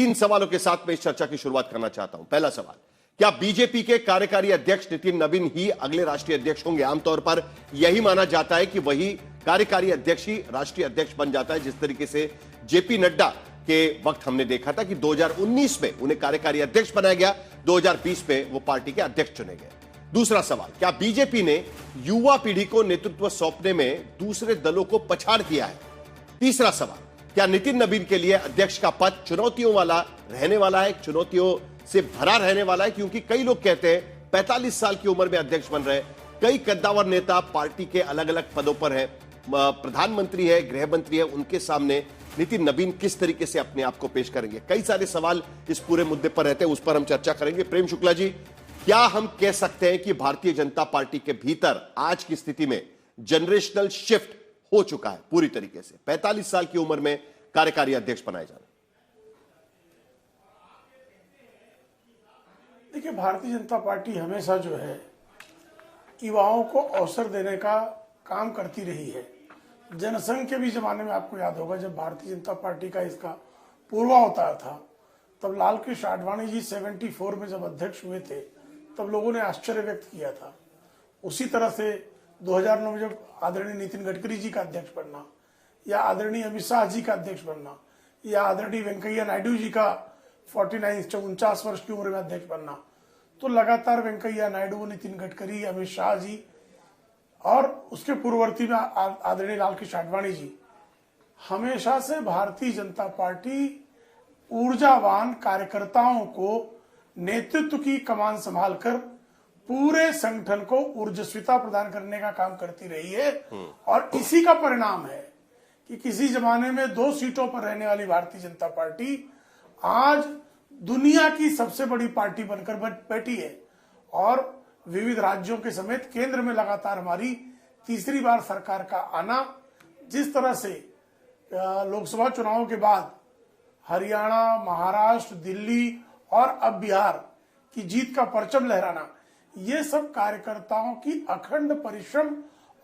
तीन सवालों के साथ मैं इस चर्चा की शुरुआत करना चाहता हूं। पहला सवाल, क्या बीजेपी के कार्यकारी अध्यक्ष नितिन नवीन ही अगले राष्ट्रीय अध्यक्ष होंगे? आमतौर पर यही माना जाता है कि वही कार्यकारी अध्यक्ष ही राष्ट्रीय अध्यक्ष बन जाता है, जिस तरीके से जेपी नड्डा के वक्त हमने देखा था कि 2019 में उन्हें कार्यकारी अध्यक्ष बनाया गया, 2020 में वो पार्टी के अध्यक्ष चुने गए। दूसरा सवाल, क्या बीजेपी ने युवा पीढ़ी को नेतृत्व सौंपने में दूसरे दलों को पछाड़ दिया है? तीसरा सवाल, क्या नितिन नवीन के लिए अध्यक्ष का पद चुनौतियों वाला रहने वाला है, चुनौतियों से भरा रहने वाला है? क्योंकि कई लोग कहते हैं 45 साल की उम्र में अध्यक्ष बन रहे, कई कद्दावर नेता पार्टी के अलग अलग पदों पर है, प्रधानमंत्री है, गृह मंत्री है, उनके सामने नितिन नवीन किस तरीके से अपने आप को पेश करेंगे? कई सारे सवाल इस पूरे मुद्दे पर रहते हैं, उस पर हम चर्चा करेंगे। प्रेम शुक्ला जी, क्या हम कह सकते हैं कि भारतीय जनता पार्टी के भीतर आज की स्थिति में जनरेशनल शिफ्ट हो चुका है पूरी तरीके से? 45 साल की उम्र में कार्यकारी अध्यक्ष बनाए जाना। देखिए, भारतीय जनता पार्टी हमेशा जो है युवाओं को अवसर देने का काम करती रही है। जनसंघ के भी जमाने में आपको याद होगा, जब भारतीय जनता पार्टी का इसका पूर्वावतार था, तब लाल कृष्ण आडवाणी जी 74 में जब अध्यक्ष हुए थे, तब लोगों ने आश्चर्य व्यक्त किया था। उसी तरह से 2009 में जब आदरणीय नितिन गडकरी जी का अध्यक्ष बनना, या आदरणीय अमित शाह जी का अध्यक्ष बनना, या आदरणीय वेंकैया नायडू जी का 49 वर्ष की उम्र में अध्यक्ष बनना, तो लगातार वेंकैया नायडू, नितिन गडकरी, अमित शाह जी और उसके पूर्ववर्ती में आदरणीय लालकृष्ण आडवाणी जी, हमेशा से भारतीय जनता पार्टी ऊर्जावान कार्यकर्ताओं को नेतृत्व की कमान संभालकर पूरे संगठन को ऊर्जस्विता प्रदान करने का काम करती रही है। और इसी का परिणाम है कि किसी जमाने में 2 सीटों पर रहने वाली भारतीय जनता पार्टी आज दुनिया की सबसे बड़ी पार्टी बनकर बैठी है और विविध राज्यों के समेत केंद्र में लगातार हमारी तीसरी बार सरकार का आना, जिस तरह से लोकसभा चुनावों के बाद हरियाणा, महाराष्ट्र, दिल्ली और अब बिहार की जीत का परचम लहराना, ये सब कार्यकर्ताओं की अखंड परिश्रम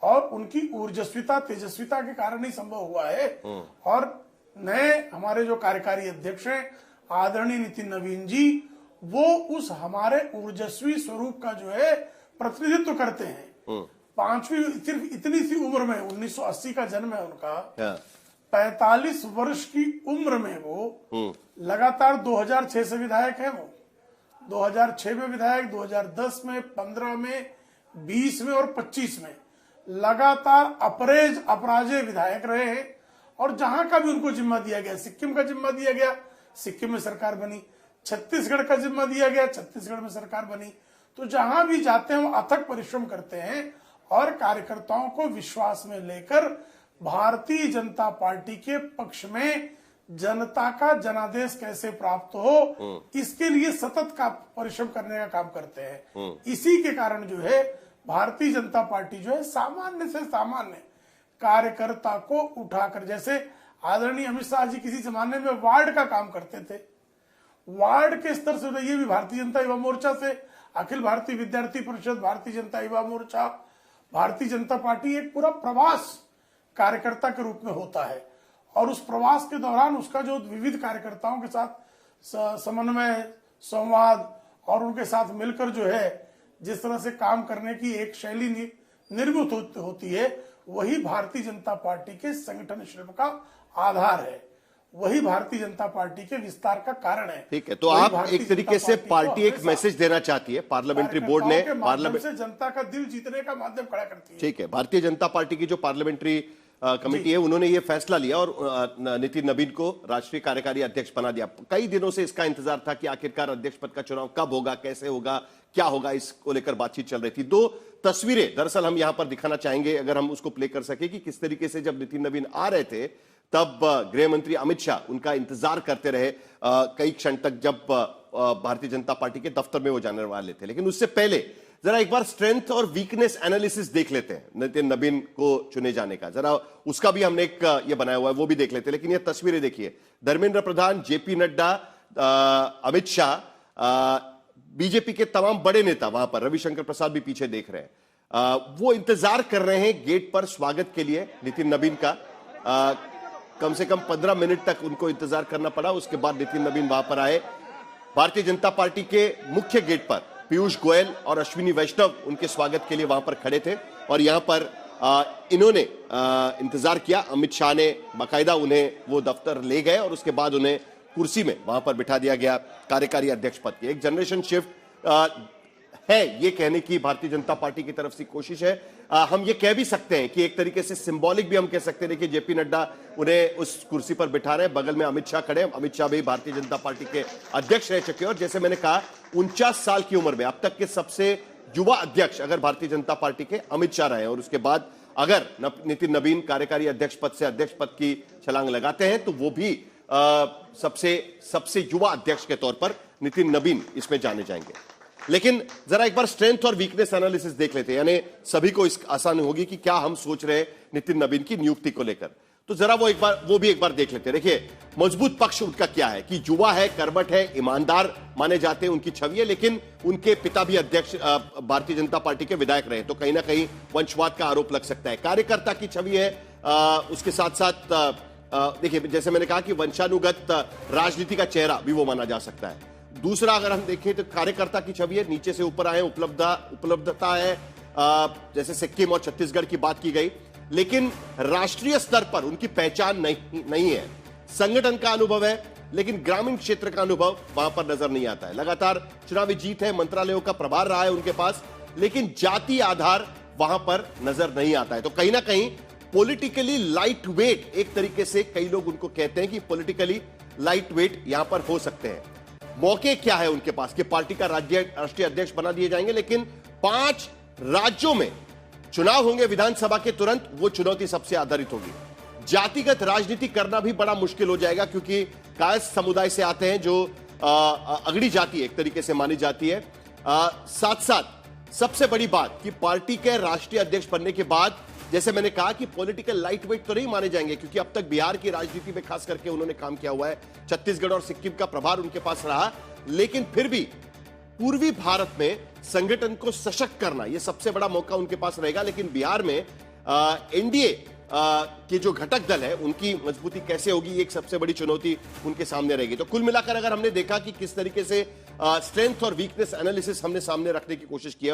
और उनकी ऊर्जस्विता, तेजस्विता के कारण ही संभव हुआ है। और नए हमारे जो कार्यकारी अध्यक्ष हैं आदरणीय नितिन नवीन जी, वो उस हमारे ऊर्जस्वी स्वरूप का जो है प्रतिनिधित्व करते हैं। पांचवी सिर्फ इतनी सी उम्र में, 1980 का जन्म है उनका, 45 वर्ष की उम्र में वो लगातार 2006 से विधायक है। वो 2006 में विधायक, 2010 में, 15 में, 20 में और 25 में लगातार अपराजेय विधायक रहे हैं। और जहां का भी उनको जिम्मा दिया गया, सिक्किम का जिम्मा दिया गया, सिक्किम में सरकार बनी, छत्तीसगढ़ का जिम्मा दिया गया, छत्तीसगढ़ में सरकार बनी। तो जहां भी जाते हैं वो अथक परिश्रम करते हैं और कार्यकर्ताओं को विश्वास में लेकर भारतीय जनता पार्टी के पक्ष में जनता का जनादेश कैसे प्राप्त हो, इसके लिए सतत का परिश्रम करने का काम करते हैं। इसी के कारण जो है भारतीय जनता पार्टी जो है सामान्य से सामान्य कार्यकर्ता को उठाकर, जैसे आदरणीय अमित शाह जी किसी जमाने में वार्ड का काम करते थे, वार्ड के स्तर से ये भी भारतीय जनता युवा मोर्चा से, अखिल भारतीय विद्यार्थी परिषद, भारतीय जनता युवा मोर्चा, भारतीय जनता पार्टी एक पूरा प्रवास कार्यकर्ता के रूप में होता है। और उस प्रवास के दौरान उसका जो विविध कार्यकर्ताओं के साथ समन्वय, संवाद और उनके साथ मिलकर जो है जिस तरह से काम करने की एक शैली निर्मित होती है, वही भारतीय जनता पार्टी के संगठन शिल्प का आधार है, वही भारतीय जनता पार्टी के विस्तार का कारण है। ठीक है, तो आप एक तरीके से पार्टी एक मैसेज देना चाहती है, पार्लियामेंट्री बोर्ड ने पार्लियामेंट से जनता का दिल जीतने का माध्यम खड़ा करती है। ठीक है, भारतीय जनता पार्टी की जो पार्लियामेंट्री कमेटी है, उन्होंने ये फैसला लिया और नितिन नवीन को राष्ट्रीय कार्यकारी अध्यक्ष बना दिया। कई दिनों से इसका इंतजार था कि आखिरकार अध्यक्ष पद का चुनाव कब होगा, कैसे होगा, क्या होगा, इसको लेकर बातचीत चल रही थी। 2 तस्वीरें दरअसल हम यहां पर दिखाना चाहेंगे, अगर हम उसको प्ले कर सके, कि किस तरीके से जब नितिन नवीन आ रहे थे तब गृह मंत्री अमित शाह उनका इंतजार करते रहे कई क्षण तक, जब भारतीय जनता पार्टी के दफ्तर में वो जाने वाले थे। लेकिन उससे पहले जरा एक बार स्ट्रेंथ और वीकनेस एनालिसिस देख लेते हैं नितिन नवीन को चुने जाने का, जरा उसका भी हमने एक ये बनाया हुआ है, वो भी देख लेते हैं। लेकिन ये तस्वीरें देखिए, धर्मेंद्र प्रधान, जेपी नड्डा, अमित शाह, बीजेपी के तमाम बड़े नेता वहां पर, रविशंकर प्रसाद भी पीछे देख रहे हैं, वो इंतजार कर रहे हैं गेट पर स्वागत के लिए नितिन नवीन का। कम से कम 15 मिनट तक उनको इंतजार करना पड़ा। उसके बाद नितिन नवीन वहां पर आए। भारतीय जनता पार्टी के मुख्य गेट पर पीयूष गोयल और अश्विनी वैष्णव उनके स्वागत के लिए वहां पर खड़े थे और यहां पर इन्होंने इंतजार किया। अमित शाह ने बाकायदा उन्हें वो दफ्तर ले गए और उसके बाद उन्हें कुर्सी में वहां पर बिठा दिया गया कार्यकारी अध्यक्ष पद की। एक जनरेशन शिफ्ट है, ये कहने की भारतीय जनता पार्टी की तरफ से कोशिश है। हम ये कह भी सकते हैं कि एक तरीके से सिंबॉलिक भी हम कह सकते हैं कि जेपी नड्डा उन्हें उस कुर्सी पर बिठा रहे हैं, बगल में अमित शाह खड़े हैं। अमित शाह भी भारतीय जनता पार्टी के अध्यक्ष रह चुके हैं और जैसे मैंने कहा 49 साल की उम्र में अब तक के सबसे युवा अध्यक्ष अगर भारतीय जनता पार्टी के अमित शाह रहे और उसके बाद अगर नितिन नवीन कार्यकारी अध्यक्ष पद से अध्यक्ष पद की छलांग लगाते हैं तो वो भी सबसे युवा अध्यक्ष के तौर पर नितिन नवीन इसमें जाने जाएंगे। लेकिन जरा एक बार स्ट्रेंथ और वीकनेस एनालिसिस देख लेते हैं, यानी सभी को इस आसानी होगी कि क्या हम सोच रहे हैं नितिन नवीन की नियुक्ति को लेकर। तो जरा वो भी एक बार देख लेते हैं। देखिए मजबूत पक्ष उनका क्या है कि युवा है, कर्मठ है, ईमानदार माने जाते हैं, उनकी छवि है, लेकिन उनके पिता भी अध्यक्ष भारतीय जनता पार्टी के विधायक रहे, तो कहीं ना कहीं वंशवाद का आरोप लग सकता है। कार्यकर्ता की छवि है, उसके साथ साथ देखिए जैसे मैंने कहा कि वंशानुगत राजनीति का चेहरा भी वो माना जा सकता है। दूसरा अगर हम देखें तो कार्यकर्ता की छवि है, नीचे से ऊपर आए, उपलब्धता है, जैसे सिक्किम और छत्तीसगढ़ की बात की गई, लेकिन राष्ट्रीय स्तर पर उनकी पहचान नहीं है। संगठन का अनुभव है लेकिन ग्रामीण क्षेत्र का अनुभव वहां पर नजर नहीं आता है। लगातार चुनावी जीत है, मंत्रालयों का प्रभार रहा है उनके पास, लेकिन जाति आधार वहां पर नजर नहीं आता है। तो कहीं ना कहीं पॉलिटिकली लाइट वेट, एक तरीके से कई लोग उनको कहते हैं कि पॉलिटिकली लाइट वेट यहां पर हो सकते हैं। मौके क्या है उनके पास कि पार्टी का राष्ट्रीय अध्यक्ष बना दिए जाएंगे, लेकिन 5 राज्यों में चुनाव होंगे विधानसभा के तुरंत, वो चुनौती सबसे आधारित होगी। जातिगत राजनीति करना भी बड़ा मुश्किल हो जाएगा क्योंकि कायस्थ समुदाय से आते हैं जो अगड़ी जाति एक तरीके से मानी जाती है। साथ साथ सबसे बड़ी बात कि पार्टी के राष्ट्रीय अध्यक्ष बनने के बाद जैसे मैंने कहा कि पॉलिटिकल लाइट वेट तो नहीं माने जाएंगे क्योंकि अब तक बिहार की राजनीति में खास करके उन्होंने काम किया हुआ है, छत्तीसगढ़ और सिक्किम का प्रभार उनके पास रहा, लेकिन फिर भी पूर्वी भारत में संगठन को सशक्त करना यह सबसे बड़ा मौका उनके पास रहेगा। लेकिन बिहार में एनडीए के जो घटक दल है उनकी मजबूती कैसे होगी, एक सबसे बड़ी चुनौती उनके सामने रहेगी। तो कुल मिलाकर अगर हमने देखा कि किस तरीके से स्ट्रेंथ और वीकनेस एनालिसिस हमने सामने रखने की कोशिश की है